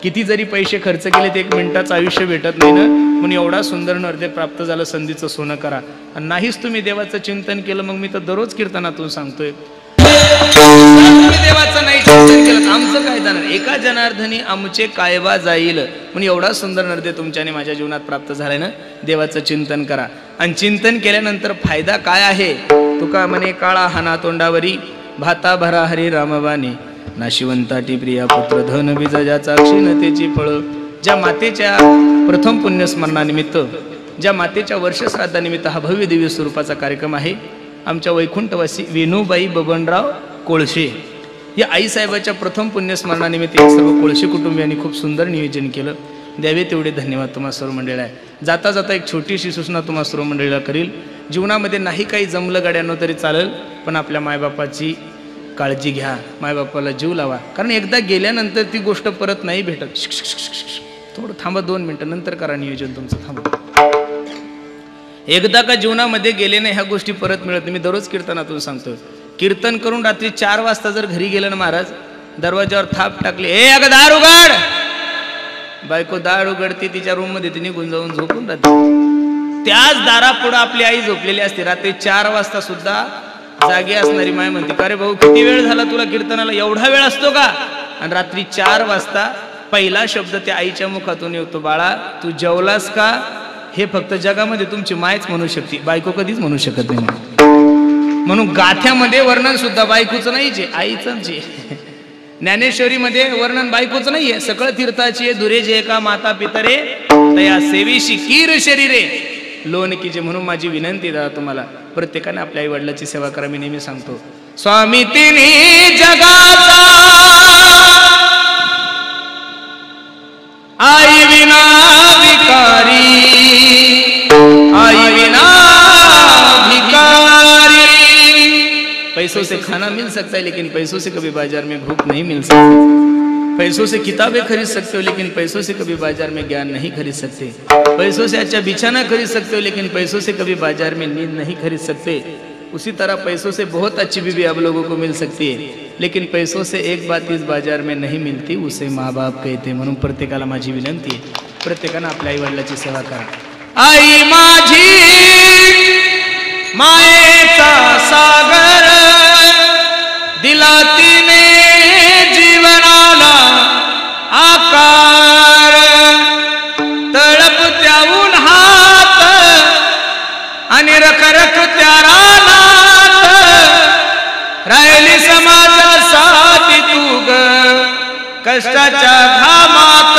किती जरी पैसे खर्च केले ते 1 मिनिटाचं आयुष्य भेटत नाही ना. म्हणून एवढा सुंदर नरदे प्राप्त झालं, संधीचं सोनं करा. आणि नाहीच तुम्ही देवाचं चिंतन केलं, मग मी तर दररोज कीर्तनातून सांगतोय, तुम्ही देवाचं नाही चिंतन केलं आमचं काय जाणार. एका जनार्दनी आमचे कायबा जाईल. म्हणून एवढा सुंदर नरदे तुमच्याने माझ्या जीवनात प्राप्त झालाय ना. देवाचं चिंतन करा. आणि चिंतन केल्यानंतर फायदा काय आहे. तुका म्हणे काळा हाना तोंडावरी, भाता भरा हरी रामवाणी, नाशिवंताटी प्रिया पुत्र धन बीज ज्याचा क्षीणतेची फळ. ज्या मातेच्या प्रथम पुण्यस्मरणानिमित्त, ज्या मातेच्या वर्षश्राद्धानिमित्त हा भव्य दिव्य स्वरूपाचा कार्यक्रम आहे. आमच्या वैकुंठवासी वेणूबाई बबनराव कोळशे या आईसाहेबाच्या प्रथम पुण्यस्मरणानिमित्त या सर्व कोळशे कुटुंबियांनी खूप सुंदर नियोजन केलं. द्यावे तेवढे धन्यवाद तुम्हा सर्व मंडळी आहे. जाता जाता एक छोटीशी सूचना तुम्हा सर्व मंडळीला करील. जीवनामध्ये नाही काही जमलं गाड्यांनो तरी चालेल, पण आपल्या मायबापाची काळजी घ्या, मायबापाला जीव लावा. कारण एकदा गेल्यानंतर ती गोष्ट परत नाही भेटत. थोडं थांबा, 2 मिनिटं नंतर करा नियोजन तुमचं. थांबा. एकदा का जीवनामध्ये गेले नाही ह्या गोष्टी परत मिळत नाही. मी दररोज कीर्तनातून सांगतो, कीर्तन करून रात्री 4 वाजता जर घरी गेलं ना महाराज, दरवाजावर थाप टाकले, ए अगं दार उघड, बायको दार उघडते, तिच्या रूम मध्ये ती निघून जाऊन झोपून राहते. त्याच दारापुढं आपली आई झोपलेली असते. रात्री 4 वाजता सुद्धा जागी असणारी माय म्हणते, का रे भाऊ किती वेळ झाला तुला कीर्तनाला, एवढा वेळ असतो का. आणि रात्री 4 वाजता पहिला शब्द त्या आईच्या मुखातून येतो, बाळा तू जेवलास का. हे फक्त जगामध्ये तुमची मायच म्हणू शकते, बायको कधीच म्हणू शकत नाही. म्हणून गाथ्यामध्ये वर्णन सुद्धा बायकोचं नाहीच आहे, आईचंच आहे. ज्ञानेश्वरीमध्ये वर्णन बायकोचं नाहीये, सकळ तीर्थाची दुरे जे का माता पितरे तया सेवेशी कीर शरीरे लोन कीजे. म्हणून माझी विनंती दादा तुम्हाला, प्रत्येकाने आपल्या आई वडिलाची सेवा करा. मी नेहमी सांगतो, स्वामी तिन्ही जगाचा आई विना भिकारी, आई विना भिकारी. पैसों से खाना मिल सकता है लेकिन पैसों से कभी बाजार में भूख नहीं मिल सकती. पैसों से किताबें खरीद सकते हो लेकिन पैसों से कभी बाजार में ज्ञान नहीं खरीद सकते. पैसों से अच्छा बिछाना खरीद सकते हो लेकिन पैसों से कभी बाजार में नींद नहीं खरीद सकते. उसी तरह पैसों से बहुत अच्छी बीवी आप लोगों को मिल सकती है, लेकिन पैसों से एक बात इस बाजार में नहीं मिलती, उसे माँ बाप कहते. म्हणून प्रत्येकाला माझी विनंती आहे, प्रत्येकानं आपल्या आई वडिलाची सेवा करा. आई माझी मायेचा सागर, दिला तिने जीवनाला आकार. तळप त्याहून हात आणि रखरख त्या रानात, राहिली समाजासाठी तू ग कष्टाच्या घामात.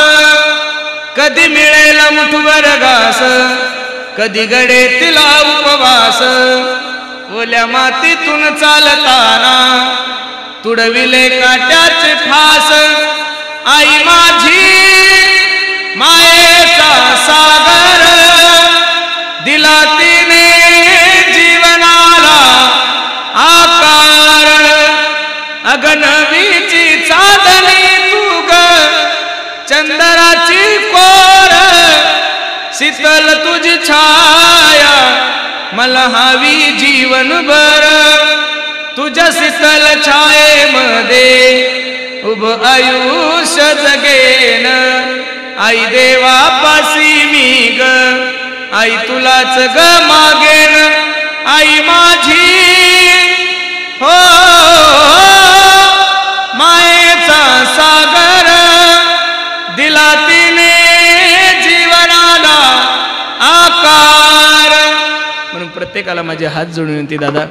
कधी मिळेल मुठभर घास, कधी घडे तिला उपवास. ओल्या मातीतून चालताना तुडविले काट्याचे फास. आई माझी मायेचा सागर, दिला तिने जीवनाला आकार. अगनवीची चांदणी तू ग चंद्राची कोर, शीतल तुझी छाया मला हवी जीवनभर. तुझ्या शीतल छायेमध्ये उभ आयुष्य जगेन. आई देवापासी मी ग, आई तुलाच ग मागेन. आई माझी हो मायेचा सागर, दिला तिने जीवनाला आकार. म्हणून प्रत्येकाला माझे हात जोडून विनंती दादा,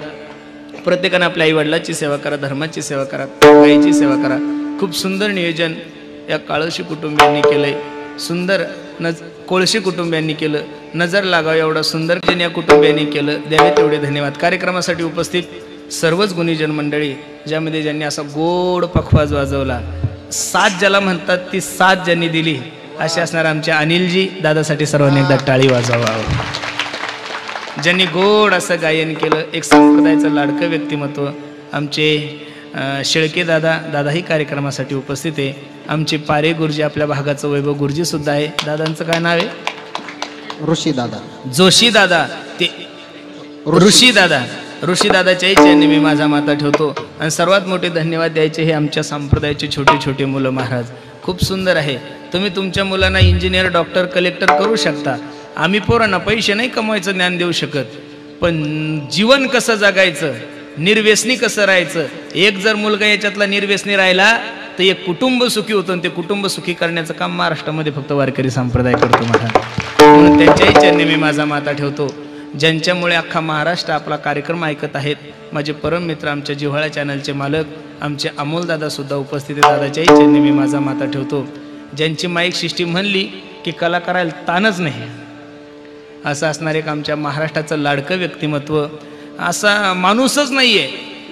प्रत्येकाने आपल्या आई वडिलाची सेवा करा, धर्माची सेवा करा, गायीची सेवा करा. खूप सुंदर नियोजन या काळशी कुटुंबियांनी केलंय, सुंदर कोळशी कुटुंबियांनी केलं. नजर लागावं एवढा सुंदर या कुटुंबियांनी केलं. द्यावे तेवढे धन्यवाद. कार्यक्रमासाठी उपस्थित सर्वच गुणीजन मंडळी, ज्यामध्ये ज्यांनी असा गोड पखवाज वाजवला, 7 ज्याला म्हणतात ती 7 ज्यांनी दिली, असे असणार आमचे अनिलजी दादासाठी सर्वांनी एकदा टाळी वाजवा. ज्यांनी गोड असं गायन केलं, एक संप्रदायाचं लाडकं व्यक्तिमत्व, आमचे शेळके दादाही कार्यक्रमासाठी उपस्थित आहे. आमचे पारे गुरुजी, आपल्या भागाचं वैभव गुरुजीसुद्धा आहे. दादांचं काय नाव आहे? जोशी दादा. ते ऋषी दादाच्याही चरणी मी माझा माथा ठेवतो. आणि सर्वात मोठे धन्यवाद द्यायचे हे आमच्या संप्रदायाचे छोटे छोटे मुलं. महाराज खूप सुंदर आहे. तुम्ही तुमच्या मुलांना इंजिनियर, डॉक्टर, कलेक्टर करू शकता. आम्ही पोरांना पैसे नाही कमवायचं ज्ञान देऊ शकत, पण जीवन कसं जगायचं, निर्व्यसनी कसं राहायचं. एक जर मुलगा याच्यातला निर्व्यसनी राहिला तर एक कुटुंब सुखी होतं. आणि ते कुटुंब सुखी करण्याचं काम महाराष्ट्रामध्ये फक्त वारकरी संप्रदाय करतो. महाराज म्हणून त्यांच्याही चरणी मी माझा माथा ठेवतो, ज्यांच्यामुळे अख्खा महाराष्ट्र आपला कार्यक्रम ऐकत आहेत. माझे परम मित्र, आमच्या जिव्हाळा चॅनलचे मालक आमचे अमोल दादासुद्धा उपस्थित आहे. दादाच्याही चरणी मी माझा माथा ठेवतो. ज्यांची माईक सिस्टीम म्हणली की कलाकाराला ताणच नाही, असं असणार एक आमच्या महाराष्ट्राचं लाडकं व्यक्तिमत्व. असा माणूसच नाही आहे,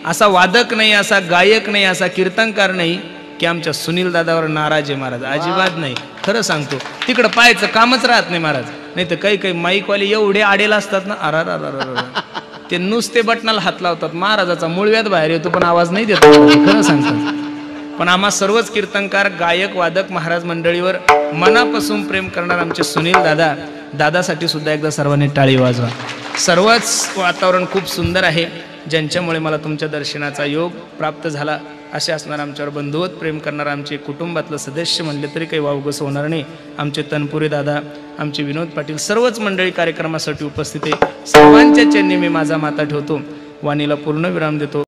असा वादक नाही, असा गायक नाही, असा कीर्तनकार नाही की आमच्या सुनील दादावर नाराज आहे. महाराज अजिबात नाही. खरं सांगतो, तिकडं पाहायचं कामच राहत नाही महाराज. नाही तर काही माईकवाले एवढे आडेला असतात ना, ते नुसते बटनाला हात लावतात. महाराजाचा मूळव्याध बाहेर येतो पण आवाज नाही देतो. खरं सांगतात. पण आम्हा सर्वच कीर्तनकार, गायक, वादक, महाराज मंडळीवर मनापासून प्रेम करणार आमचे सुनील दादासाठी सुद्धा एकदा सर्वांनी टाळी वाजवा. सर्वच वातावरण खूप सुंदर आहे, ज्यांच्यामुळे मला तुमच्या दर्शनाचा योग प्राप्त झाला. असे असणार आमच्यावर बंधुवत प्रेम करणारा आमचे कुटुंबातलं सदस्य म्हणले तरी काही वावगस होणार नाही. आमचे तनपुरे दादा, आमचे विनोद पाटील, सर्वच मंडळी कार्यक्रमासाठी उपस्थित आहे. सर्वांच्या चरणी मी माझा माथा ठेवतो. वाणीला पूर्ण विराम देतो.